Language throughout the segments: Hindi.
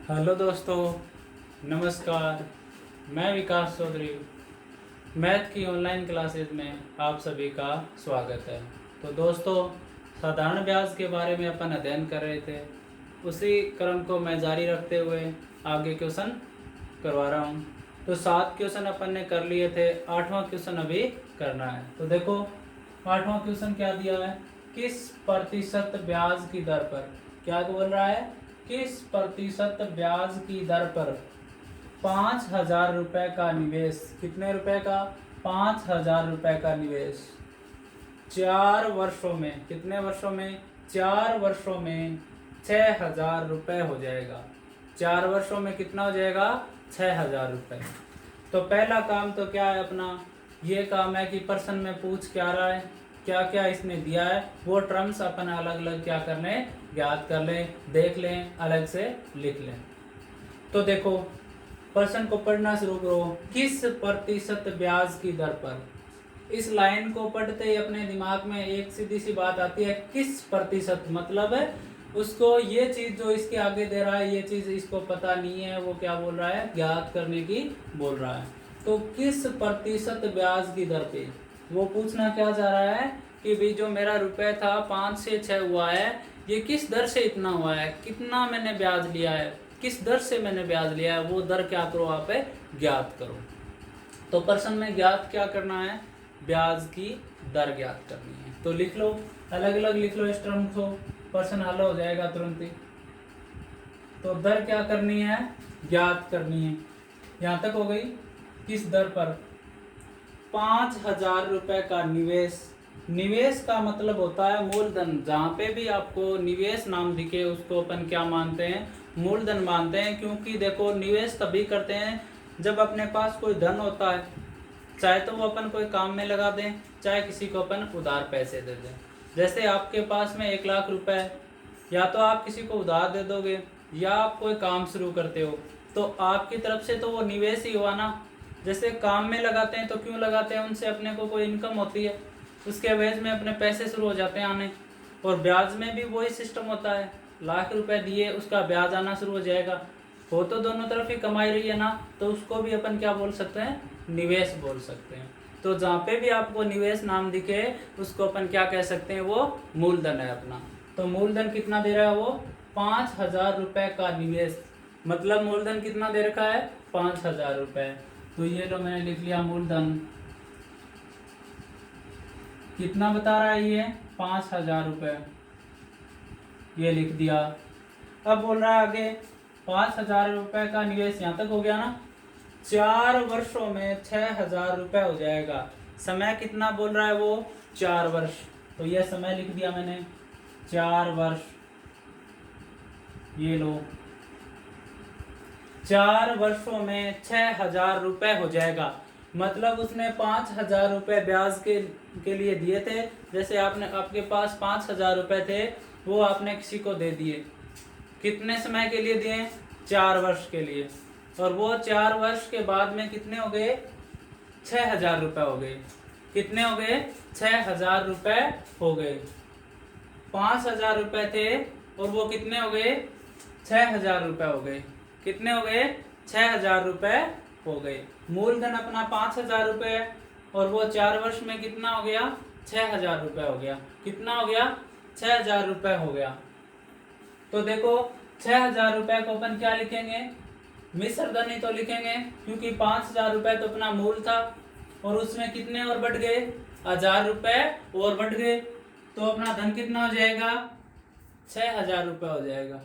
हेलो दोस्तों, नमस्कार। मैं विकास चौधरी। मैथ की ऑनलाइन क्लासेस में आप सभी का स्वागत है। तो दोस्तों, साधारण ब्याज के बारे में अपन अध्ययन कर रहे थे। उसी क्रम को मैं जारी रखते हुए आगे क्वेश्चन करवा रहा हूँ। तो 7 क्वेश्चन अपन ने कर लिए थे, 8वां क्वेश्चन अभी करना है। तो देखो 8वां क्वेश्चन क्या दिया है, किस प्रतिशत ब्याज की दर पर, क्या बोल रहा है, किस प्रतिशत ब्याज की दर पर 5,000 रुपए का निवेश, कितने रुपए का, 5,000 रुपए का निवेश 4 वर्षों में, कितने वर्षों में, 4 वर्षों में 6,000 रुपए हो जाएगा। 4 वर्षों में कितना हो जाएगा, 6,000 रुपए। तो पहला काम तो क्या है अपना, ये काम है कि प्रश्न में पूछ क्या रहा है, क्या क्या इसने दिया है, वो टर्म्स अपन अलग अलग क्या कर लें, याद कर लें, देख लें, अलग से लिख लें। तो देखो प्रश्न को पढ़ना शुरू करो। किस प्रतिशत ब्याज की दर पर, इस लाइन को पढ़ते ही अपने दिमाग में एक सीधी सी बात आती है, किस प्रतिशत, मतलब है उसको ये चीज जो इसके आगे दे रहा है, ये चीज इसको पता नहीं है, वो क्या बोल रहा है, ज्ञात करने की बोल रहा है। तो किस प्रतिशत ब्याज की दर पे, वो पूछना क्या चाह रहा है कि भाई जो मेरा रुपए था 5 से 6 हुआ है, ये किस दर से इतना हुआ है, कितना मैंने ब्याज लिया है, किस दर से मैंने ब्याज लिया है, वो दर क्या करो, आप ज्ञात करो। तो प्रश्न में ज्ञात क्या करना है, ब्याज की दर ज्ञात करनी है। तो लिख लो, अलग अलग लिख लो इस टर्म को, प्रश्न हल हो जाएगा तुरंत ही। तो दर क्या करनी है, ज्ञात करनी है। यहां तक हो गई। किस दर पर, 5,000 रुपए का निवेश। निवेश का मतलब होता है मूलधन। जहां पे भी आपको निवेश नाम दिखे उसको अपन क्या मानते हैं, मूलधन मानते हैं। क्योंकि देखो निवेश तभी करते हैं जब अपने पास कोई धन होता है, चाहे तो वो अपन कोई काम में लगा दें, चाहे किसी को अपन उधार पैसे दे दें। जैसे आपके पास में 1,00,000 रुपए है, या तो आप किसी को उधार दे दोगे या आप कोई काम शुरू करते हो, तो आपकी तरफ से तो वो निवेश ही हुआ ना। जैसे काम में लगाते हैं तो क्यों लगाते हैं, उनसे अपने को कोई इनकम होती है, उसके एवज में अपने पैसे शुरू हो जाते हैं आने। और ब्याज में भी वही सिस्टम होता है, 1,00,000 रुपए दिए उसका ब्याज आना शुरू हो जाएगा। हो तो दोनों तरफ ही कमाई रही है ना, तो उसको भी अपन क्या बोल सकते हैं, निवेश बोल सकते हैं। तो जहाँ पे भी आपको निवेश नाम दिखे उसको अपन क्या कह सकते हैं, वो मूलधन है अपना। तो मूलधन कितना दे रहा है वो, 5,000 रुपए का निवेश, मतलब मूलधन कितना दे रखा है, 5,000 रुपए। तो ये लो मैंने लिख लिया मूलधन, कितना बता रहा है ये, 5,000 रुपए, ये लिख दिया। अब बोल रहा है आगे 5,000 रुपए का निवेश, यहां तक हो गया ना। 4 वर्षों में 6,000 रुपए हो जाएगा। समय कितना बोल रहा है वो, 4 वर्ष। तो यह समय लिख दिया मैंने, 4 वर्ष, ये लो। 4 वर्षों में 6,000 रुपए हो जाएगा। मतलब उसने 5,000 रुपए ब्याज के लिए दिए थे। जैसे आपने, आपके पास 5,000 रुपए थे, वो आपने किसी को दे दिए। कितने समय के लिए दिए, 4 वर्ष के लिए। और वो 4 वर्ष के बाद में कितने हो गए, 6,000 रुपए हो गए। कितने हो गए, 6,000 रुपए हो गए। 5,000 रुपए थे और वो कितने हो गए, 6,000 रुपए हो गए। कितने हो गए, 6,000 रुपए हो गए। मूलधन अपना 5,000 रुपए और वो 4 वर्ष में कितना हो गया, 6,000 रुपए हो गया। कितना हो गया, 6,000 रुपए हो गया। तो देखो 6,000 रुपए को अपन क्या लिखेंगे, मिश्र धन ही तो लिखेंगे, क्योंकि 5,000 रुपए तो अपना मूल था और उसमें कितने और बढ़ गए, 1,000 रुपए और बढ़ गए। तो अपना धन कितना हो जाएगा, 6,000 रुपए हो जाएगा।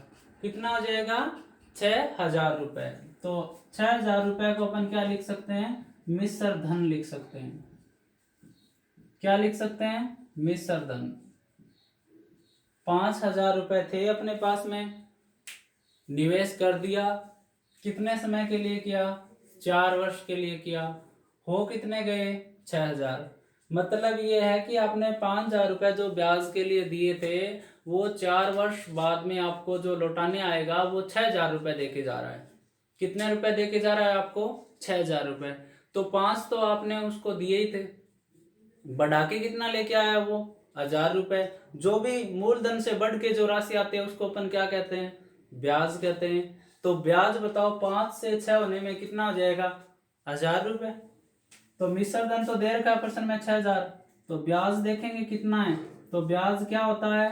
कितना हो जाएगा, 6,000 रुपए। तो 6,000 रुपए को अपन क्या लिख सकते हैं, मिश्र धन लिख सकते हैं। क्या लिख सकते हैं, मिश्र धन। 5,000 रुपए थे अपने पास में, निवेश कर दिया, कितने समय के लिए किया, 4 वर्ष के लिए किया। हो कितने गए, 6,000। मतलब ये है कि आपने 5,000 रुपए जो ब्याज के लिए दिए थे, वो 4 वर्ष बाद में आपको जो लौटाने आएगा वो 6,000 रुपए देके जा रहा है। कितने रुपए देके जा रहा है आपको, 6,000 रुपए। तो 5 तो आपने उसको दिए ही थे, बढ़ा के कितना लेके आया वो, 1,000 रुपए। जो भी मूलधन से बढ़ के जो राशि आती है उसको अपन क्या कहते हैं, ब्याज कहते हैं। तो ब्याज बताओ 5 से 6 होने में कितना हो जाएगा? 1000 रुपये। तो मिश्र धन तो दे रखा है प्रश्न में 6000, तो ब्याज देखेंगे कितना है। तो ब्याज क्या होता है,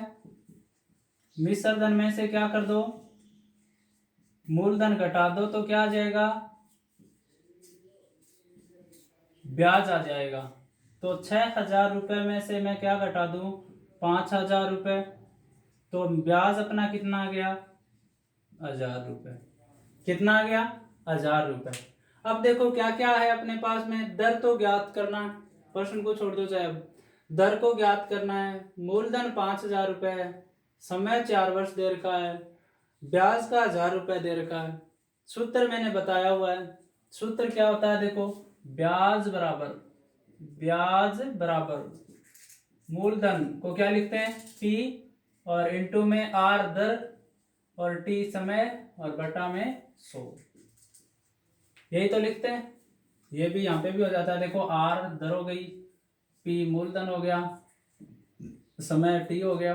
मिश्र धन में से क्या कर दो, मूलधन घटा दो, तो क्या आ जाएगा? ब्याज आ जाएगा। तो 6000 रुपये में से मैं क्या घटा दूं, 5000 रुपये, तो ब्याज अपना कितना आ गया? 1000 रुपये। कितना आ गया? 1000 रुपये। अब देखो क्या क्या है अपने पास में, दर तो ज्ञात करना है, प्रश्न को छोड़ दो चाहे, अब दर को ज्ञात करना है, मूलधन 5000 रुपये है, समय 4 वर्ष दे रखा है, ब्याज का 1000 रुपये दे रखा है। सूत्र मैंने बताया हुआ है, सूत्र क्या होता है देखो, ब्याज बराबर मूलधन को क्या लिखते हैं, पी, और इनटू में आर दर, और टी समय, और बटा में 100, यही तो लिखते हैं। ये भी यहाँ पे भी हो जाता है, देखो आर दर हो गई, पी मूलधन हो गया, समय टी हो गया,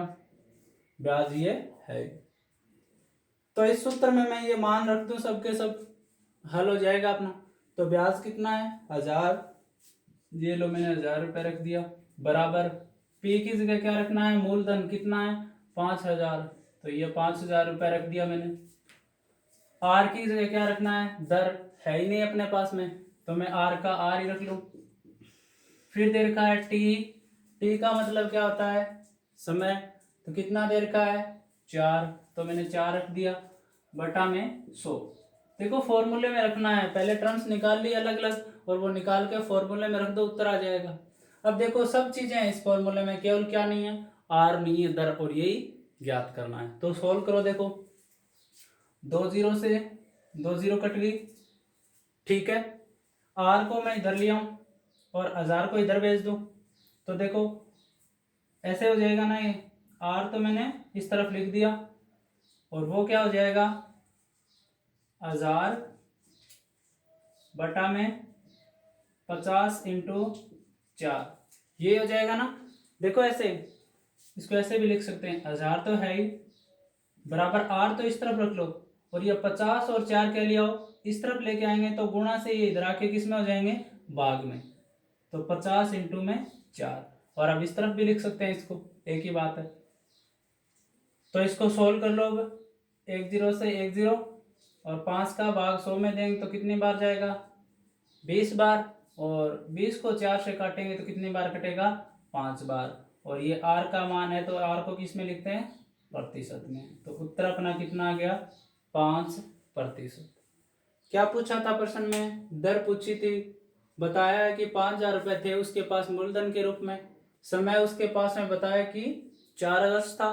ब्याज ये है। तो इस सूत्र में मैं ये मान रख दूं, सबके सब हल हो जाएगा अपना। तो ब्याज कितना है? 1000, ये लो मैंने 1000 रुपये रख दिया, बराबर पी की जगह क्या रखना है, मूलधन कितना है? 5000, तो ये 5000 रुपये रख दिया मैंने। आर की जगह क्या रखना है, दर है ही नहीं अपने पास में, तो मैं आर का आर ही रख लूं। फिर दे रखा है टी, टी का मतलब क्या होता है, समय, तो कितना दे रखा है? 4, तो मैंने 4 रख दिया, बटा में 100। देखो फॉर्मूले में रखना है, पहले टर्म्स निकाल ली अलग अलग, और वो निकाल के फॉर्मूले में रख दो, उत्तर आ जाएगा। अब देखो सब चीजें हैं इस फॉर्मूले में, केवल क्या नहीं है, आर नहीं है, दर, और यही ज्ञात करना है। तो सोल्व करो, देखो 2 जीरो से 2 जीरो कट गई, ठीक है, आर को मैं इधर लिया हूं और 1000 को इधर भेज दूं, तो देखो ऐसे हो जाएगा ना, ये आर तो मैंने इस तरफ लिख दिया, और वो क्या हो जाएगा, 1000 बटा में 50 इंटू 4, ये हो जाएगा ना। देखो ऐसे, इसको ऐसे भी लिख सकते हैं, 1000 तो है ही, बराबर आर तो इस तरफ रख लो, और ये 50 और 4 के लिए आओ, इस तरफ लेके आएंगे, तो गुणा से ये इधर आके किस में हो जाएंगे, भाग में, तो 50 इंटू में 4, और अब इस तरफ भी लिख सकते हैं इसको, एक ही बात है। तो इसको सोल्व कर लो, अब 1 जीरो से 1 जीरो, और 5 का भाग 100 में देंगे तो कितनी बार जाएगा, 20 बार, और 20 को 4 से काटेंगे तो कितनी बार कटेगा, 5 बार, और ये आर का मान है, तो आर को किस में लिखते हैं, प्रतिशत में। तो उत्तर अपना कितना आ गया, 5%। क्या पूछा था प्रश्न में, दर पूछी थी, बताया है कि 5000 रुपये थे उसके पास मूलधन के रूप में, समय उसके पास में बताया कि 4 वर्ष था,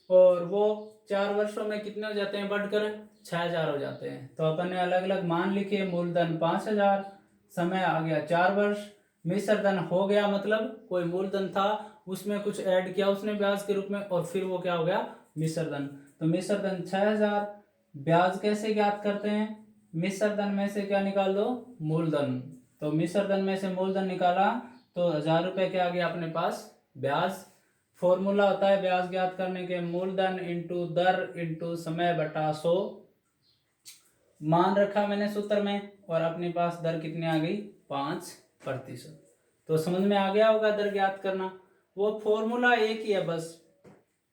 और वो 4 वर्षों में कितने हो जाते हैं बढ़कर, 6000 हो जाते हैं। तो अपन ने अलग अलग मान लिखे, मूलधन 5000, समय आ गया 4 वर्ष, मिश्र धन हो गया, मतलब कोई मूलधन था उसमें कुछ ऐड किया उसने ब्याज के रूप में, और फिर वो क्या हो गया, मिश्र धन। तो मिश्र धन 6000, ब्याज कैसे ज्ञात करते हैं, मिश्र धन में से क्या निकाल दो, मूलधन, तो मिश्र धन में से मूलधन निकाला, तो 1000 रुपये क्या आ गया अपने पास, ब्याज। फॉर्मूला होता है ब्याज ज्ञात करने के, मूलधन इंटू दर इंटू समय बटा 100, मान रखा मैंने सूत्र में, और अपने पास दर कितनी आ गई, 5%। तो समझ में आ गया होगा दर ज्ञात करना, वो फॉर्मूला एक ही है, बस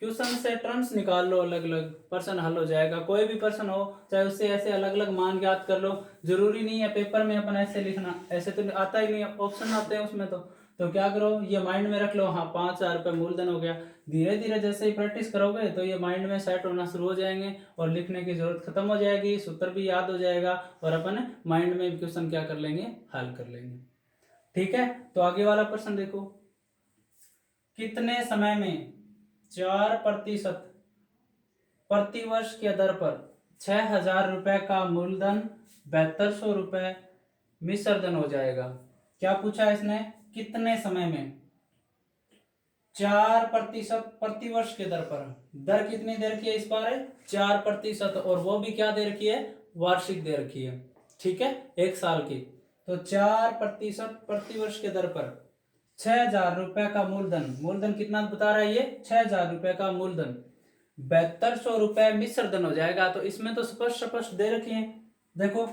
क्वेश्चन से टर्म्स निकाल लो अलग अलग, प्रश्न हल हो जाएगा। कोई भी प्रश्न हो चाहे उससे ऐसे अलग अलग मान ज्ञात कर लो, जरूरी नहीं है पेपर में अपन ऐसे लिखना, ऐसे तो आता ही नहीं है, ऑप्शन आते हैं उसमें। तो क्या करो, ये माइंड में रख लो, हाँ 5000 रुपये मूलधन हो गया, धीरे धीरे जैसे ही प्रैक्टिस करोगे तो ये माइंड में सेट होना शुरू हो जाएंगे, और लिखने की जरूरत खत्म हो जाएगी, सूत्र भी याद हो जाएगा, और अपन माइंड में क्वेश्चन क्या कर लेंगे, हल कर लेंगे। ठीक है, तो आगे वाला प्रश्न देखो, कितने समय में 4% प्रतिवर्ष के दर पर 6000 रुपये का मूलधन 7200 रुपये मिश्र धन हो जाएगा। क्या पूछा इसने, कितने समय में 4% प्रतिवर्ष के दर पर, दर कितनी दे रखी है इस बार, 4%, और वो भी क्या दे रखी है, वार्षिक दे रखी है, ठीक है, 1 साल की। तो 4% प्रतिवर्ष के दर पर 6000 रुपये का मूलधन, मूलधन कितना बता रहा है ये, 6000 रुपये का मूलधन ₹7200 मिश्र धन हो जाएगा। तो इसमें तो स्पष्ट स्पष्ट दे रखे हैं, देखो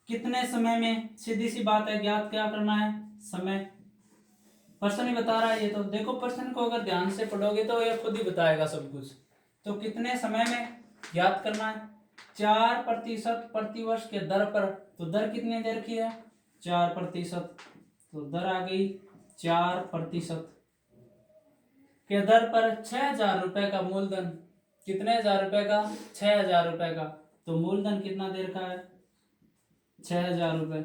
कितने समय में, सीधी सी बात है, ज्ञात क्या करना है, समय। प्रश्न ही बता रहा है ये तो, देखो प्रश्न को अगर ध्यान से पढ़ोगे तो ये खुद ही बताएगा सब कुछ। तो कितने समय में ज्ञात करना है, 4% प्रतिवर्ष के दर पर। तो दर कितने दे रखी है, 4%। तो दर आ गई 4% के दर पर 6,000 रुपए का मूलधन। कितने हजार रुपए का, 6,000 रुपए का। तो मूलधन कितना दे रखा है, 6,000 रुपए।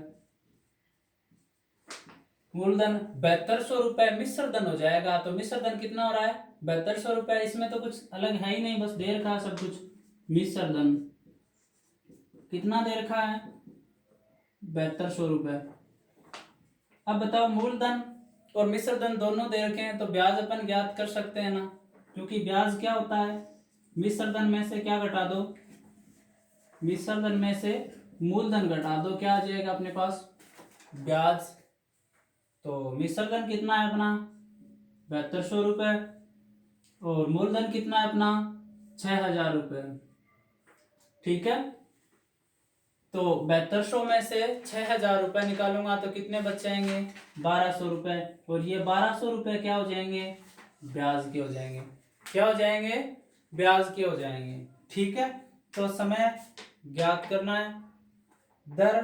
मूलधन 7200 रुपए मिश्र धन हो जाएगा। तो मिश्र धन कितना हो रहा है, 7200 रुपए। इसमें तो कुछ अलग है ही नहीं, बस दे रखा है सब कुछ। मिश्र धन कितना दे रखा है, 7200 रुपए। अब बताओ, मूलधन और मिश्र धन दोनों दे रखे हैं, तो ब्याज अपन ज्ञात कर सकते हैं ना, क्योंकि ब्याज क्या होता है, मिश्र धन में से क्या घटा दो, मिश्र धन में से मूलधन घटा दो, क्या आ जाएगा अपने पास, ब्याज। तो मिश्र धन कितना है अपना, 7200 रुपए, और मूलधन कितना है अपना, 6,000 रुपए। ठीक है। तो 7200 में से 6,000 रुपए निकालूंगा तो कितने बच जाएंगे, 1,200 रुपए। और ये 1,200 रुपए क्या हो जाएंगे, ब्याज के हो जाएंगे। क्या हो जाएंगे, ब्याज के हो जाएंगे। ठीक है। तो समय ज्ञात करना है, दर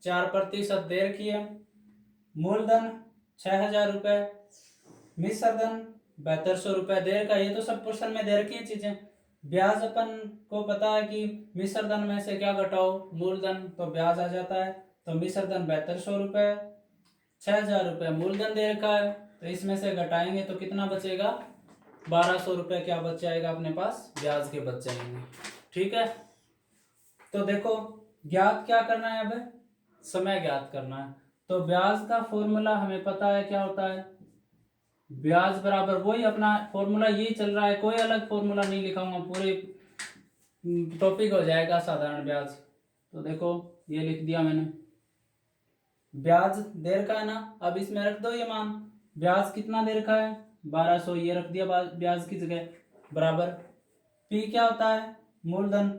4% दे रखी है, मूलधन 6,000 रुपए, मिश्र धन 7200 रुपए दे रखा। ये तो सब क्वेश्चन में दे रखी है चीजें। ब्याज अपन को पता है कि मिश्र धन में से क्या घटाओ, मूलधन, तो ब्याज आ जाता है। तो मिश्र धन 7200 रुपए, 6,000 रुपए मूलधन दे रखा है, तो इसमें से घटाएंगे तो कितना बचेगा, 1,200 रुपए क्या बच जाएगा अपने पास, ब्याज के बच जाएंगे। ठीक है। तो देखो ज्ञात क्या करना है, अब समय ज्ञात करना है। तो ब्याज का फॉर्मूला हमें पता है क्या होता है, ब्याज बराबर वही अपना फॉर्मूला यही चल रहा है, कोई अलग फॉर्मूला नहीं लिखाऊंगा, पूरे टॉपिक हो जाएगा साधारण ब्याज। तो देखो ये लिख दिया मैंने, ब्याज दे रखा है ना, अब इसमें रख दो ये मान, ब्याज कितना दे रखा है, 1,200, ये रख दिया ब्याज की जगह, बराबर पी क्या होता है, मूलधन।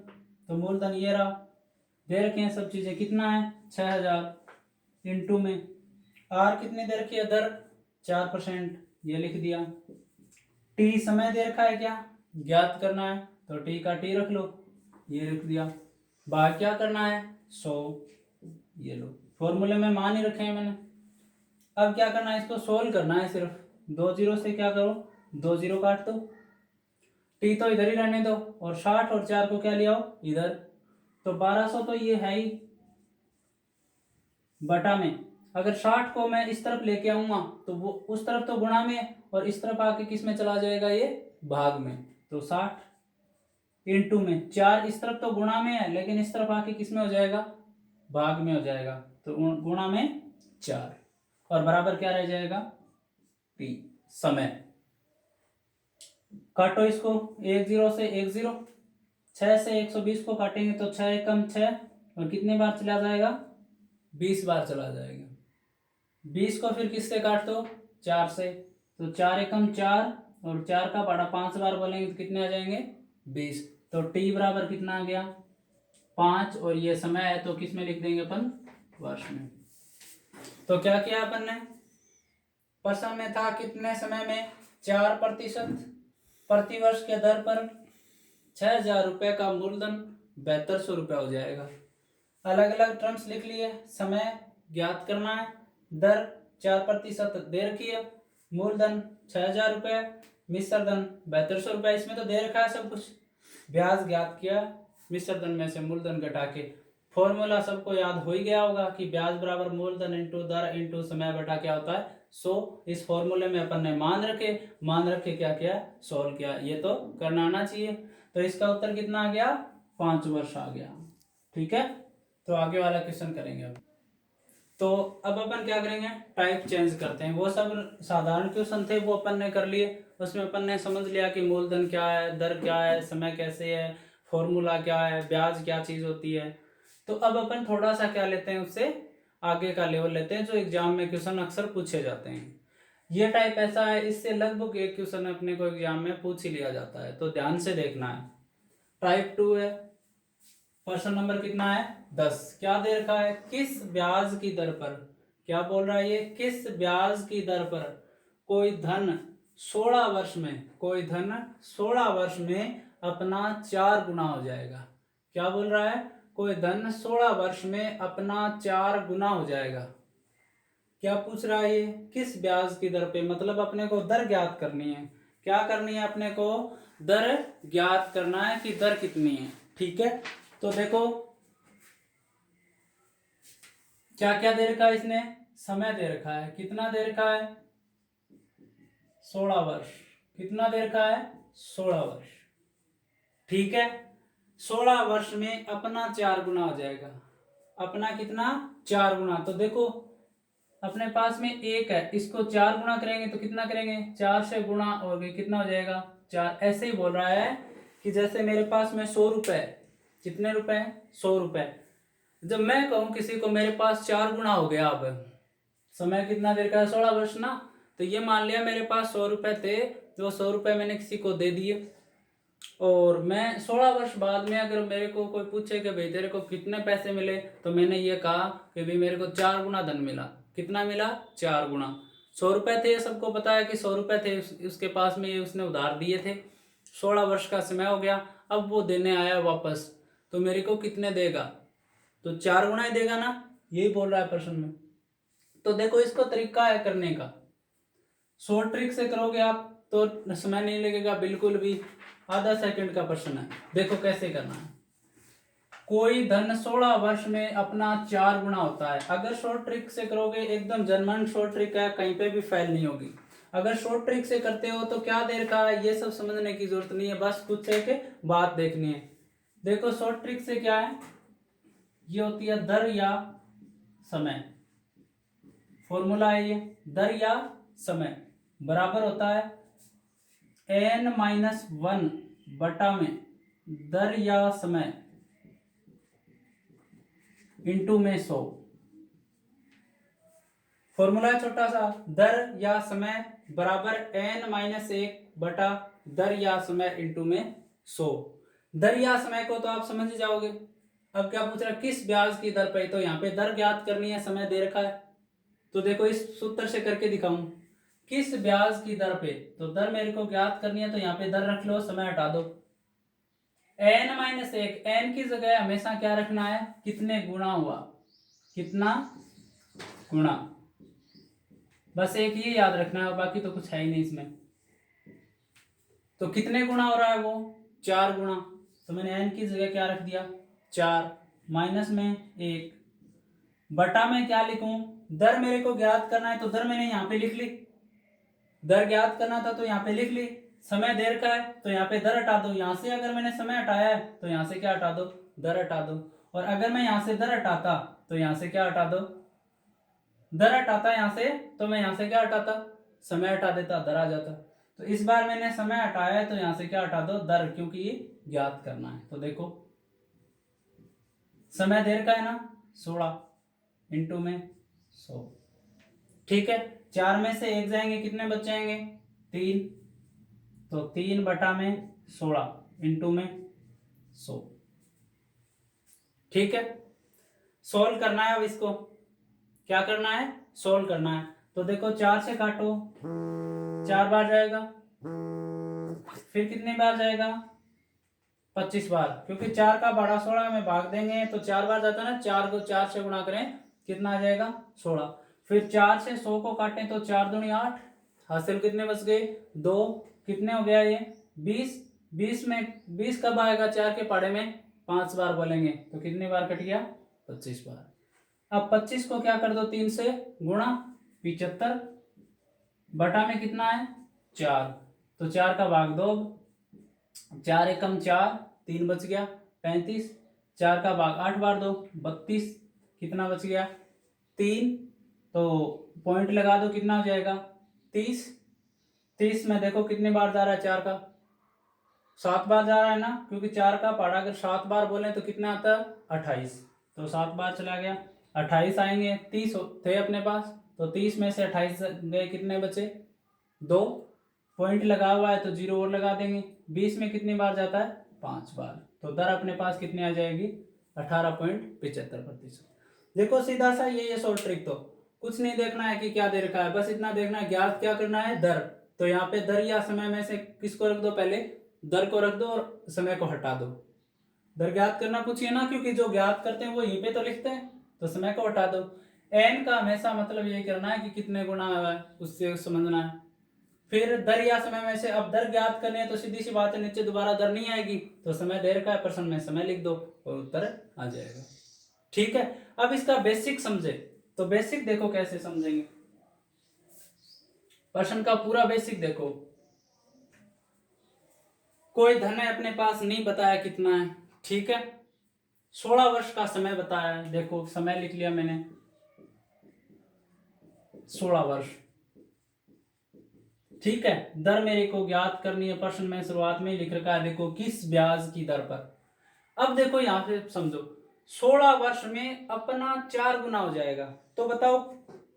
तो मूलधन ये रहा, दे रखे हैं सब चीजें, कितना है 6,000, इंटू में आर कितनी दे रखी है, दर 4%, ये लिख दिया। टी समय दे रखा है, क्या ज्ञात करना है, तो टी का टी रख लो, ये रख दिया। भाग क्या करना है, 100, ये लो, फॉर्मूले में मान ही रखे हैं मैंने। अब क्या करना है, इसको सोल्व करना है, सिर्फ 2 जीरो से क्या करो, 2 जीरो काट दो, टी तो इधर ही रहने दो, और 60 और 4 को क्या ले आओ इधर। तो 1,200 तो ये है ही, बटा में अगर 60 को मैं इस तरफ लेके आऊंगा तो वो उस तरफ तो गुणा में, और इस तरफ आके किस में चला जाएगा, ये भाग में। तो 60 इंटू में 4, इस तरफ तो गुणा में है लेकिन इस तरफ आके किस में हो जाएगा, भाग में हो जाएगा। तो गुणा में 4, और बराबर क्या रह जाएगा, टी समय। काटो इसको, 1 जीरो से 1 जीरो, 6 से 120 को काटेंगे तो 6 एकम 6, और कितने बार चला जाएगा, 20 बार चला जाएगा। 20 को फिर किससे काट दो, 4 से, तो 4 एकम 4, और 4 का बड़ा 5 बार बोलेंगे तो कितने आ जाएंगे, 20। तो टी बराबर कितना आ गया, 5, और ये समय है तो किस में लिख देंगे अपन, वर्ष में। तो क्या किया अपन ने, प्रश्न में था कितने समय में, 4% प्रतिवर्ष के दर पर 6,000 रुपए का मूलधन 7200 रुपये हो जाएगा। अलग अलग टर्म्स लिख लिए, समय ज्ञात करना है, दर 4% दे रखी है, मूलधन 6,000 रुपये, मिश्र धन 7200 रुपये, इसमें तो दे रखा है सब कुछ। ब्याज ज्ञात किया, मिश्र धन में से मूलधन घटा के। फॉर्मूला सबको याद हो ही गया होगा कि ब्याज बराबर मूलधन इंटू दर इंटू समय बटा क्या होता है, 100। इस फॉर्मूले में अपन ने मान रखे क्या किया, सोल्व किया। ये तो करना आना चाहिए। तो इसका उत्तर कितना आ गया, 5 वर्ष आ गया। ठीक है। तो आगे वाला क्वेश्चन करेंगे अब। तो अब अपन क्या करेंगे, टाइप चेंज करते हैं। वो सब साधारण क्वेश्चन थे वो अपन ने कर लिए, उसमें अपन ने समझ लिया कि मूलधन क्या है, दर क्या है, समय कैसे है, फॉर्मूला क्या है, ब्याज क्या चीज होती है। तो अब अपन थोड़ा सा क्या लेते हैं, उससे आगे का लेवल लेते हैं जो एग्जाम में क्वेश्चन अक्सर पूछे जाते हैं। ये टाइप ऐसा है, इससे लगभग एक क्वेश्चन अपने को एग्जाम में पूछ ही लिया जाता है, तो ध्यान से देखना है। टाइप 2 है, क्वेश्चन नंबर कितना है 10। क्या दे रखा है, किस ब्याज की दर पर, क्या बोल रहा है ये, किस ब्याज की दर पर कोई धन 16 वर्ष में, कोई धन 16 वर्ष में अपना 4 गुना हो जाएगा। क्या बोल रहा है, कोई धन 16 वर्ष में अपना 4 गुना हो जाएगा। क्या पूछ रहा है ये, किस ब्याज की दर पे, मतलब अपने को दर ज्ञात करनी है। क्या करनी है, अपने को दर ज्ञात करना है कि दर कितनी है। ठीक है, तो देखो क्या क्या दे रखा है इसने, समय दे रखा है, कितना दे रखा है 16 वर्ष, कितना दे रखा है 16 वर्ष। ठीक है, 16 वर्ष में अपना 4 गुना हो जाएगा, अपना कितना 4 गुना। तो देखो अपने पास में 1 है, इसको 4 गुना करेंगे तो कितना करेंगे, 4 से गुणा और भी कितना हो जाएगा 4। ऐसे ही बोल रहा है कि जैसे मेरे पास में 100 रुपए, कितने रुपए 100 रुपए, जब मैं कहूं किसी को मेरे पास 4 गुना हो गया, अब समय कितना देर का है 16 वर्ष ना, तो ये मान लिया मेरे पास 100 रुपए थे, तो 100 रुपए मैंने किसी को दे दिए, और मैं 16 वर्ष बाद में अगर मेरे को कोई पूछे कि भाई तेरे को कितने पैसे मिले, तो मैंने ये कहा कि भाई मेरे को 4 गुना धन मिला। कितना मिला 4 गुना। 100 रुपए थे, सबको पता है कि 100 रुपए थे उसके पास में, ये उसने उधार दिए थे, 16 वर्ष का समय हो गया, अब वो देने आया वापस, तो मेरे को कितने देगा, तो 4 गुना ही देगा ना, यही बोल रहा है प्रश्न में। तो देखो इसको तरीका है करने का, शॉर्ट ट्रिक से करोगे आप तो समय नहीं लगेगा बिल्कुल भी, आधा सेकंड का प्रश्न है। देखो कैसे करना है, कोई धन 16 वर्ष में अपना 4 गुना होता है। अगर शॉर्ट ट्रिक से करोगे, एकदम जनरल शॉर्ट ट्रिक है, कहीं पे भी फेल नहीं होगी। अगर शॉर्ट ट्रिक से करते हो तो क्या दे रखा है, ये सब समझने की जरूरत नहीं है, बस कुछ एक बात देखनी है। देखो शॉर्ट ट्रिक से क्या है, ये होती है दर या समय, फॉर्मूला है ये, दर या समय बराबर होता है n-1 बटा में दर या समय इंटू में 100। फॉर्मूला है छोटा सा, दर या समय बराबर n-1 बटा दर या समय इंटू में 100। दर या समय को तो आप समझ जाओगे। अब क्या पूछ रहा है, किस ब्याज की दर पे, तो यहाँ पे दर ज्ञात करनी है, समय दे रखा है, तो देखो इस सूत्र से करके दिखाऊं, किस ब्याज की दर पे, तो दर मेरे को ज्ञात करनी है, तो यहाँ पे दर रख लो, समय हटा दो। n-1, n की जगह हमेशा क्या रखना है, कितने गुना हुआ, कितना गुना, बस एक ये याद रखना है, बाकी तो कुछ है ही नहीं इसमें। तो कितने गुना हो रहा है वो 4 गुना, तो मैंने n की जगह क्या रख दिया 4, माइनस में 1, बटा में क्या लिखूं, दर मेरे को ज्ञात करना है, तो दर मैंने यहाँ पे लिख ली, दर ज्ञात करना था तो यहाँ पे लिख ली, समय देर का है तो यहाँ पे दर हटा दो, यहाँ से अगर मैंने समय हटाया है तो यहाँ से क्या हटा दो, दर हटा दो, और अगर मैं यहाँ से दर हटाता तो यहाँ से क्या हटा दो, दर हटाता यहाँ से, तो मैं यहाँ से क्या हटाता, समय हटा देता, दर आ जाता। तो इस बार मैंने समय हटाया है तो यहाँ से क्या हटा दो, दर, क्योंकि ये ज्ञात करना है। तो देखो समय देर का है ना 16 इंटू में 100, ठीक है, 4 में से 1 जाएंगे, कितने बच जाएंगे 3, तो 3 बटा में 16 इंटू में 100, ठीक है। सोल्व करना है, अब इसको क्या करना है, सोल्व करना है। तो देखो 4 से काटो, 4 बार जाएगा, फिर कितनी बार जाएगा 25 बार, क्योंकि 4 का बड़ा 16 में भाग देंगे तो 4 बार जाता है ना, 4 को 4 से गुणा करें कितना आ जाएगा 16, फिर 4 से 100 को काटें तो 4 दूनी 8, हासिल कितने बच गए 2, कितने हो गया ये 20, 20 में 20 कब आएगा 4 के पहाड़े में 5 बार बोलेंगे, तो कितनी बार कट गया 25 बार। अब 25 को क्या कर दो 3 से गुणा 75, बटा में कितना है 4, तो 4 का भाग 2, 4 एकम 4, 3 बच गया 35, 4 का भाग 8 बार 2 32, कितना बच गया 3, तो पॉइंट लगा दो कितना हो जाएगा 30, 30 में देखो कितने बार जा रहा है 4 का 7 बार जा रहा है ना, क्योंकि 4 का पहाड़ा अगर 7 बार बोले तो कितना आता है 28, तो 7 बार चला गया 28 आएंगे, 30 थे अपने पास, तो 30 में से 28 गए, कितने बचे? 2। पॉइंट लगा हुआ है तो 0 और लगा देंगे। 20 में कितनी बार जाता है? 5 बार। तो दर अपने पास कितनी आ जाएगी? 18.75%। देखो सीधा सा ये शॉर्ट ट्रिक, तो कुछ नहीं देखना है कि क्या दे रखा है, बस इतना देखना है ज्ञात क्या करना है, दर। तो यहाँ पे दर या समय में से किसको रख दो? पहले दर को रख दो और समय को हटा दो। दर ज्ञात करना पूछिए ना, क्योंकि जो ज्ञात करते हैं वो यहीं पे तो लिखते हैं, तो समय को हटा दो। एन का हमेशा मतलब ये करना है कि कितने गुना है उससे समझना है। फिर दर या समय में से, अब दर ज्ञात करनी है तो सीधी सी बात है, नीचे दोबारा दर नहीं आएगी, तो समय दे रखा है, प्रश्न में समय लिख दो और उत्तर आ जाएगा। ठीक है, अब इसका बेसिक समझे, तो बेसिक देखो कैसे समझेंगे। प्रश्न का पूरा बेसिक देखो। कोई धन है अपने पास, नहीं बताया कितना है, ठीक है। 16 वर्ष का समय बताया है, देखो समय लिख लिया मैंने 16 वर्ष, ठीक है। दर मेरे को ज्ञात करनी है, प्रश्न में शुरुआत में लिख रखा है, देखो किस ब्याज की दर पर। अब देखो यहां से समझो, 16 वर्ष में अपना 4 गुना हो जाएगा, तो बताओ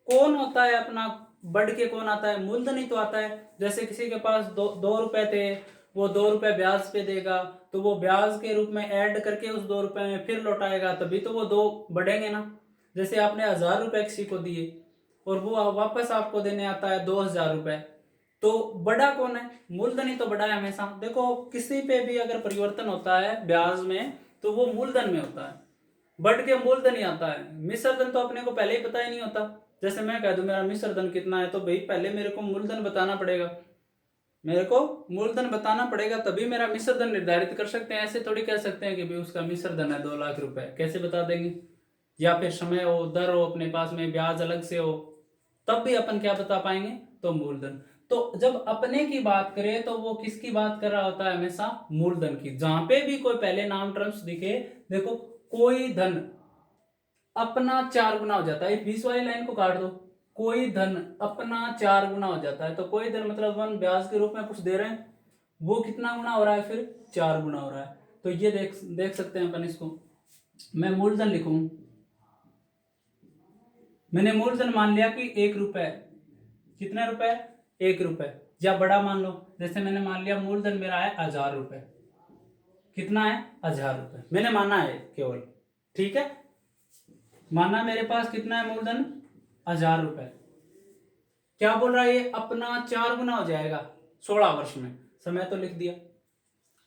कौन होता है अपना, बढ़ के कौन आता है? मूलधन ही तो आता है। जैसे किसी के पास 2 रुपए थे, वो 2 रुपए ब्याज पे देगा, तो वो ब्याज के रूप में ऐड करके उस 2 रुपए में फिर लौटाएगा, तभी तो वो 2 बढ़ेंगे ना। जैसे आपने 1000 रुपए किसी को दिए और वो वापस आपको देने आता है 2000 रुपए, तो बड़ा कौन है? मूलधन ही तो बड़ा है हमेशा। देखो किसी पे भी अगर परिवर्तन होता है ब्याज में, तो वो मूलधन में होता है, बढ़ के मूलधन ही आता है। मिश्र धन तो अपने को पहले ही पता ही नहीं होता। जैसे मैं कह दूं मेरा मिश्र धन कितना है, तो भाई पहले मेरे को मूलधन बताना पड़ेगा, मेरे को मूलधन बताना पड़ेगा, तभी मेरा मिश्र धन निर्धारित कर सकते हैं। ऐसे थोड़ी कह सकते हैं कि भाई उसका मिश्र धन है 2 लाख रुपए, कैसे बता देंगे? या फिर समय हो, दर हो अपने पास में, ब्याज अलग से हो, तब भी अपन क्या बता पाएंगे? तो मूलधन। तो जब अपने की बात करें तो वो किसकी बात कर रहा होता है? हमेशा मूलधन की। जहां पे भी कोई पहले नाम टर्म्स दिखे, देखो कोई धन अपना 4 गुना हो जाता है, 20 वाली लाइन को काट दो, कोई धन अपना 4 गुना हो जाता है, तो कोई धन मतलब अपन ब्याज के रूप में कुछ दे रहे हैं, वो कितना गुना हो रहा है? फिर 4 गुना हो रहा है। तो ये देख सकते हैं अपन इसको। मैं मूलधन लिखूं, मैंने मूलधन मान लिया कि 1 रुपए। कितने रुपए? 1 रुपए। या बड़ा मान लो, जैसे मैंने मान लिया मूलधन मेरा है 1000 रुपए। कितना है? 1000 रुपए मैंने माना है केवल, ठीक है। माना मेरे पास कितना है मूलधन? 1000 रुपए। क्या बोल रहा है ये? अपना 4 गुना हो जाएगा 16 वर्ष में। समय तो लिख दिया।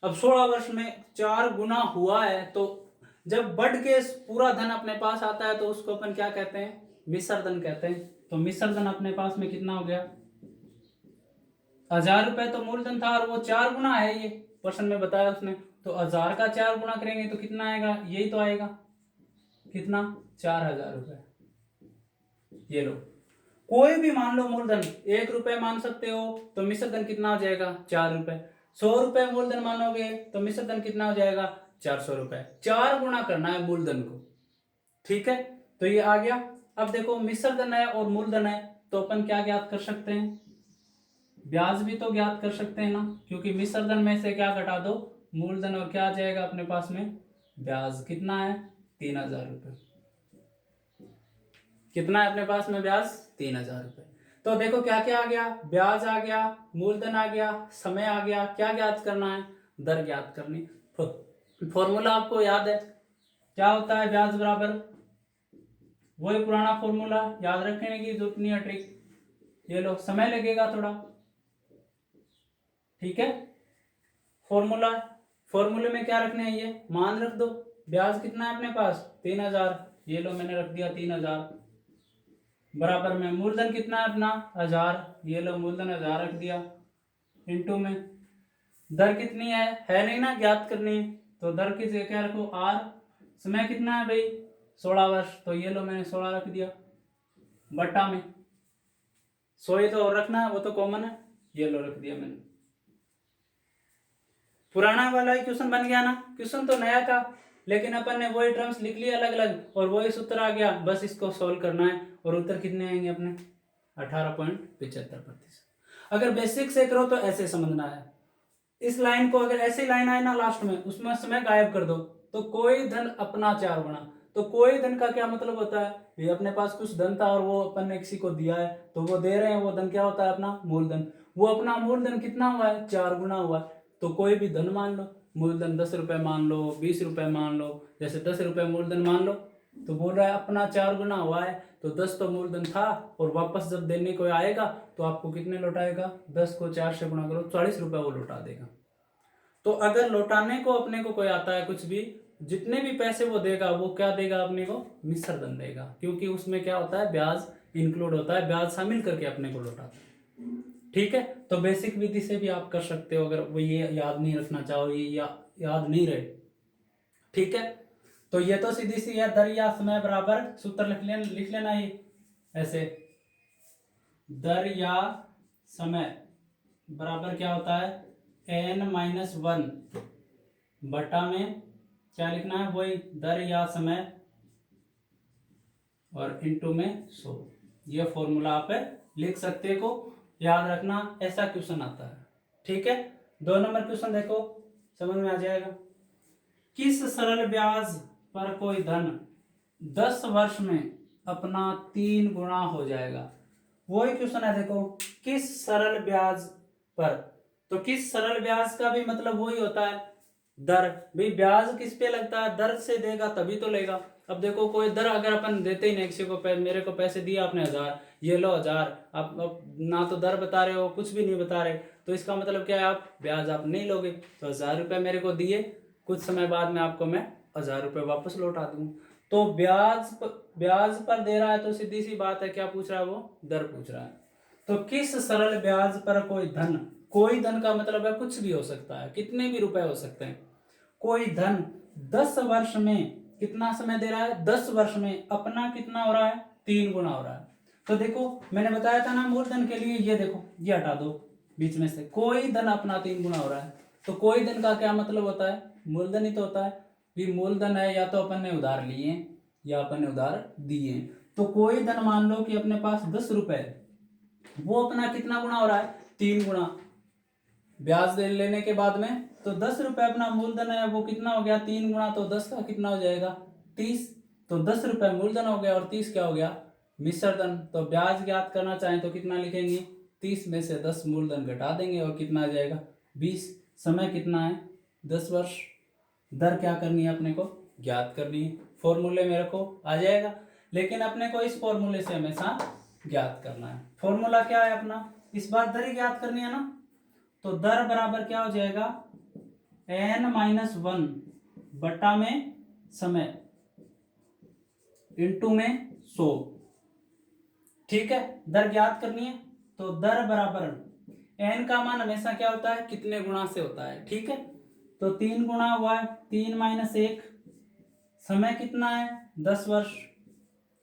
अब 16 वर्ष में 4 गुना हुआ है, तो जब बढ़ के पूरा धन अपने पास आता है तो उसको अपन क्या कहते हैं? मिश्र धन कहते हैं। तो मिश्र धन अपने पास में कितना हो गया? 1000 रुपए तो मूलधन था और वो 4 गुना है, ये प्रश्न में बताया उसने। तो 1000 का 4 गुना करेंगे तो कितना आएगा? यही तो आएगा, कितना? 4000 रुपए। ये लो, कोई भी मान लो मूलधन, 1 रुपए मान सकते हो, तो मिश्र धन कितना हो जाएगा? 4 रुपए। 100 रुपए मूलधन मानोगे तो मिश्र धन कितना हो जाएगा? 400 रुपए। 4 गुना करना है मूलधन को, ठीक है। तो ये आ गया। अब देखो मिश्र धन है और मूलधन है, तो अपन क्या ज्ञात कर सकते हैं? ब्याज भी तो ज्ञात कर सकते हैं ना, क्योंकि मिश्र धन में से क्या घटा दो? मूलधन, और क्या आ जाएगा अपने पास में? ब्याज। कितना है? 3000 रुपए। कितना है अपने पास में ब्याज? 3000 रुपए। तो देखो क्या क्या आ गया? ब्याज आ गया, मूलधन आ गया, समय आ गया। क्या ज्ञात करना है? दर ज्ञात करनी। फॉर्मूला आपको याद है, क्या होता है? ब्याज बराबर वही पुराना फॉर्मूला, याद रखने की जरूरत नहीं है, ट्रिक। ये लो, समय लगेगा थोड़ा, ठीक है। फॉर्मूला, फॉर्मूले में क्या रखने हैं? ये मान रख दो। ब्याज कितना है अपने पास? 3000। ये लो मैंने रख दिया 3000, बराबर में मूलधन कितना है अपना? 1000। ये लो मूलधन 1000 रख दिया, इंटू में दर कितनी है नहीं ना ज्ञात करनी है, तो दर की जगह क्या रखो? आर। समय कितना है भाई? 16 वर्ष। तो ये लो मैंने 16 रख दिया, बट्टा में 100 ही तो और रखना है, वो तो कॉमन है। ये लो रख दिया मैंने। पुराना वाला ही क्वेश्चन बन गया ना, क्वेश्चन तो नया था, लेकिन अपन ने वही टर्म्स लिख लिए अलग अलग और वही सूत्र आ गया, बस इसको सोल्व करना है। और उत्तर कितने आएंगे अपने? 18.75%। अगर बेसिक से करो तो ऐसे समझना है, इस लाइन को अगर ऐसी लाइन आए ना लास्ट में, उसमें समय गायब कर दो, तो कोई धन अपना 4 गुना। तो कोई धन का क्या मतलब होता है, ये अपने पास कुछ धन था और वो अपन ने किसी को दिया है तो वो दे रहे हैं, वो धन क्या होता है अपना मूलधन। वो अपना मूलधन कितना हुआ है, 4 गुना हुआ है। तो कोई भी धन मान लो, मूलधन 10 रुपए मान लो, 20 रुपए मान लो, जैसे 10 रुपए मूलधन मान लो, तो बोल रहा है अपना 4 गुना हुआ है, तो 10 तो मूलधन था और वापस जब देने को आएगा तो आपको कितने लौटाएगा, 10 को 4 से गुणा करो, 40 रुपए वो लौटा देगा। तो अगर लौटाने को अपने को कोई आता है कुछ भी, जितने भी पैसे वो देगा वो क्या देगा अपने को, मिश्र धन देगा, क्योंकि उसमें क्या होता है, ब्याज इंक्लूड होता है, ब्याज शामिल करके अपने को लौटाता है। ठीक है, तो बेसिक विधि से भी आप कर सकते हो अगर वो ये याद नहीं रखना चाहो, ये याद नहीं रहे। ठीक है, तो ये तो सीधी सी है, दर या समय बराबर, सूत्र लिख लेना ये ऐसे, दर या समय बराबर क्या होता है, n-1 बटा में क्या लिखना है, वही दर या समय और इनटू में 100। ये फॉर्मूला आप लिख सकते को, याद रखना, ऐसा क्वेश्चन आता है। ठीक है, 2 नंबर क्वेश्चन देखो, समझ में आ जाएगा। किस सरल ब्याज पर कोई धन 10 वर्ष में अपना 3 गुना हो जाएगा। वही क्वेश्चन है, देखो किस सरल ब्याज पर, तो किस सरल ब्याज का भी मतलब वही होता है दर। भाई ब्याज किस पे लगता है, दर से देगा तभी तो लेगा। अब देखो कोई दर अगर अपन देते ही नहीं किसी को, मेरे को पैसे दिए आपने 1000, ये लो 1000, आप ना तो दर बता रहे हो, कुछ भी नहीं बता रहे, तो इसका मतलब क्या है, आप ब्याज आप नहीं लोगे। तो 1000 रुपये मेरे को दिए, कुछ समय बाद में आपको मैं 1000 रुपये वापस लौटा दूँ। तो ब्याज पर दे रहा है, तो सीधी सी बात है क्या पूछ रहा है वो, दर पूछ रहा है। तो किस सरल ब्याज पर कोई धन, कोई धन का मतलब है कुछ भी हो सकता है, कितने भी रुपए हो सकते हैं, कोई धन 10 वर्ष में कितना समय दे रहा है, 10 वर्ष में अपना कितना हो रहा है, 3 गुना हो रहा है। तो देखो मैंने बताया था ना मूलधन के लिए, ये देखो ये हटा दो बीच में से, कोई धन अपना 3 गुना हो रहा है। तो कोई धन का क्या मतलब होता है, मूलधन ही तो होता है। भी मूलधन है या तो अपन ने उधार लिए या अपन ने उधार दिए। तो कोई धन मान लो कि अपने पास 10 रुपए, वो अपना कितना गुना हो रहा है, 3 गुना। ब्याज दे लेने के बाद में तो 10 रुपए अपना मूलधन है, वो कितना हो गया, 3 गुना, तो 10 का कितना हो जाएगा, 30। तो 10 रुपए मूलधन हो गया और 30 क्या हो गया, मिश्र धन। तो ब्याज ज्ञात करना चाहें तो कितना लिखेंगे, 30 में से 10 मूलधन घटा देंगे और कितना आ जाएगा, 20। समय कितना है, 10 वर्ष। दर क्या करनी है अपने को, ज्ञात करनी है। फॉर्मूले मेरे को आ जाएगा, लेकिन अपने को इस फॉर्मूले से हमेशा ज्ञात करना है। फॉर्मूला क्या है अपना, इस बार दर ही ज्ञात करनी है ना, तो दर बराबर क्या हो जाएगा, n-1 बटा में समय इनटू में 100। ठीक है, दर ज्ञात करनी है, तो दर बराबर n का मान हमेशा क्या होता है, कितने गुणा से होता है। ठीक है, तो 3 गुणा हुआ है, 3 - 1, समय कितना है 10 वर्ष,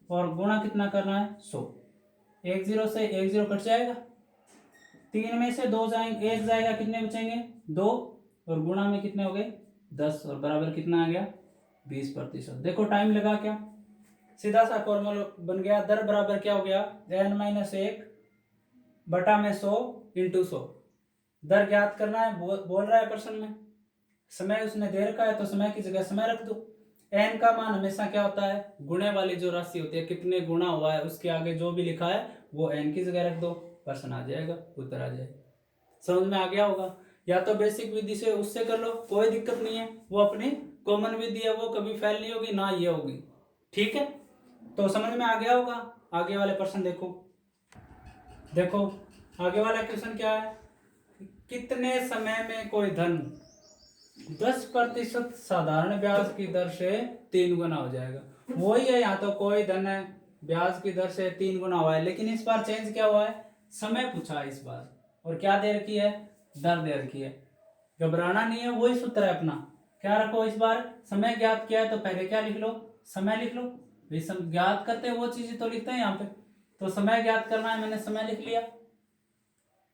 और गुणा कितना करना है 100। 1 0 से 1 0 कट जाएगा, 3 में से 2 जाएंगे, 1 जाएगा, कितने बचेंगे 2, और गुणा में कितने हो गए 10, और बराबर कितना आ गया 20%। देखो टाइम लगा क्या, सीधा सा फॉर्मूला बन गया। दर बराबर क्या हो गया, n-1 बटा में 100 इंटू 100। दर ज्ञात करना है, बोल रहा है प्रश्न में, समय उसने दे रखा है तो समय की जगह समय रख दो। n का मान हमेशा क्या होता है, गुणे वाली जो राशि होती है, कितने गुणा हुआ है उसके आगे जो भी लिखा है वो n की जगह रख दो, प्रश्न आ जाएगा, उत्तर आ जाएगा। समझ में आ गया होगा। या तो बेसिक विधि से उससे कर लो, कोई दिक्कत नहीं है, वो अपनी कॉमन विधि है, वो कभी फेल नहीं होगी ना ये होगी। ठीक है, तो समझ में आ गया होगा। आगे वाले प्रश्न देखो, देखो आगे वाला क्वेश्चन क्या है, कितने समय में कोई धन 10% साधारण ब्याज की दर से 3 गुना हो जाएगा। वही है, यहाँ तो कोई धन है ब्याज की दर से 3 गुना हुआ है, लेकिन इस बार चेंज क्या हुआ है, समय पूछा है इस बार, और क्या दे रखी है, दर दे रखी है। घबराना नहीं है, वही सूत्र है अपना, क्या रखो इस बार समय ज्ञात किया है तो पहले क्या लिख लो, समय लिख लो। ज्ञात करते हैं वो चीजें तो लिखते हैं यहाँ पे, तो समय ज्ञात करना है, मैंने समय लिख लिया।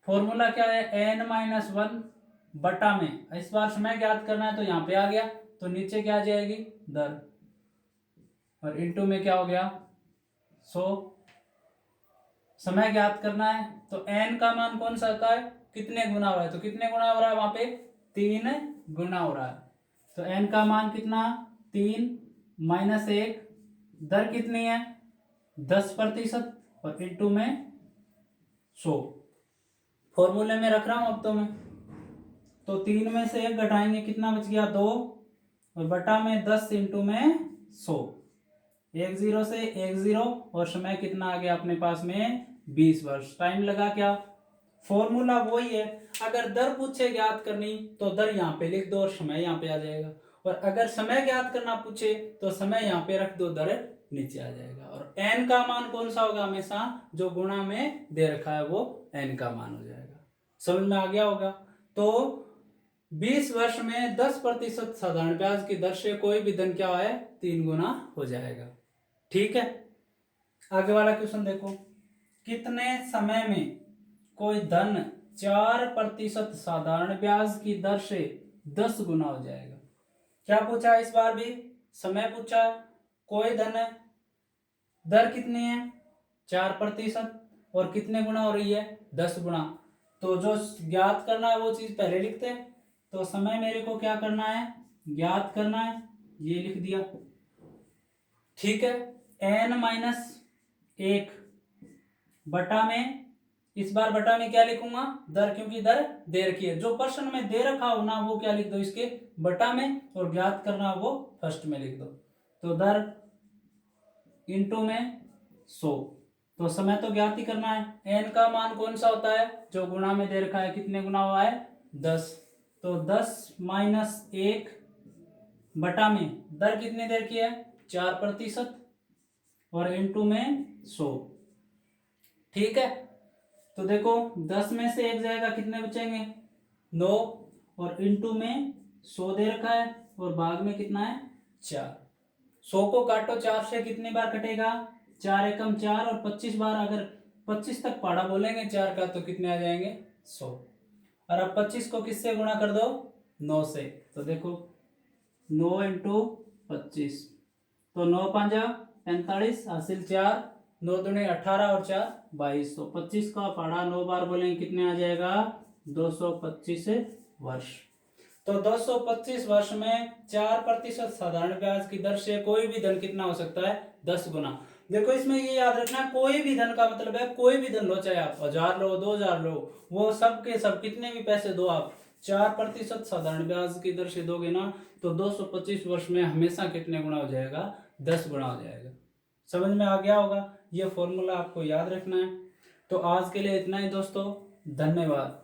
फॉर्मूला क्या है, n-1 बटा में, इस बार समय ज्ञात करना है तो यहाँ पे आ गया, तो नीचे क्या आ जाएगी दर, और इनटू में क्या हो गया 100। समय ज्ञात करना है तो n का मान कौन सा आता है, कितने गुना हो रहा है, तो कितने गुना हो रहा है वहां पे 3 गुना हो रहा है। तो n का मान कितना, 3 - 1 दर कितनी है 10% और इंटू में 100। फॉर्मूले में रख रहा हूं अब तो मैं। तो 3 में से 1 घटाएंगे, कितना बच गया 2, और बटा में 10 इंटू में 100। 1 0 से 1 0, और समय कितना आ गया अपने पास में 20 वर्ष। टाइम लगा क्या, फॉर्मूला वही है। अगर दर पूछे ज्ञात करनी तो दर यहाँ पे लिख दो और समय यहाँ पे आ जाएगा, और अगर समय ज्ञात करना पूछे तो समय यहाँ पे रख दो, दर नीचे आ जाएगा। और n का मान कौन सा होगा, हमेशा जो गुणा में दे रखा है वो n का मान हो जाएगा। समझ में आ गया होगा। तो 20 वर्ष में 10% साधारण ब्याज की दर से कोई भी धन क्या है 3 गुना हो जाएगा। ठीक है, आगे वाला क्वेश्चन देखो। कितने समय में कोई धन 4% साधारण ब्याज की दर से 10 गुना हो जाएगा। क्या पूछा है इस बार भी, समय पूछा है। कोई धन है, दर कितनी है 4%, और कितने गुना हो रही है 10 गुना। तो जो ज्ञात करना है वो चीज पहले लिखते हैं। तो समय मेरे को क्या करना है, ज्ञात करना है, ये लिख दिया। ठीक है, n-1 बटा में, इस बार बटा में क्या लिखूंगा दर, क्योंकि दर दे रखी है। जो प्रश्न में दे रखा हो ना वो क्या लिख दो इसके बटा में, और ज्ञात करना वो फर्स्ट में लिख दो। तो दर इंटू में 100। तो समय तो ज्ञात ही करना है। n का मान कौन सा होता है, जो गुणा में दे रखा है, कितने गुना हुआ है 10। तो 10-1 बटा में दर कितने दे रखी है 4%, और इंटू में 100। ठीक है, तो देखो 10 में से 1 जाएगा, कितने बचेंगे 9, और इंटू में 100 दे रखा है, और भाग में कितना है 4। 100 को काटो 4 से, कितनी बार कटेगा 4 एकम 4, और 25 बार। अगर 25 तक पहाड़ा बोलेंगे 4 का तो कितने आ जाएंगे 100। और अब 25 को किससे गुणा कर दो 9 से। तो देखो 9 इंटू 25, तो 9 5 45, हासिल 4, 9 दूनी 18 और 4 22। तो 25 का पहाड़ा 9 बार बोलेंगे, कितने आ जाएगा 225 वर्ष। तो 225 वर्ष में 4% साधारण ब्याज की दर से कोई भी धन कितना हो सकता है 10 गुना। देखो इसमें ये याद रखना, कोई भी धन का मतलब है कोई भी धन लो, चाहे आप 1000 लो 2000 लो, वो सब के सब कितने भी पैसे दो आप, 4% साधारण ब्याज की दर से दोगे ना तो 225 वर्ष में हमेशा कितने गुना हो जाएगा 10 गुना हो जाएगा। समझ में आ गया होगा, ये फॉर्मूला आपको याद रखना है। तो आज के लिए इतना ही दोस्तों, धन्यवाद।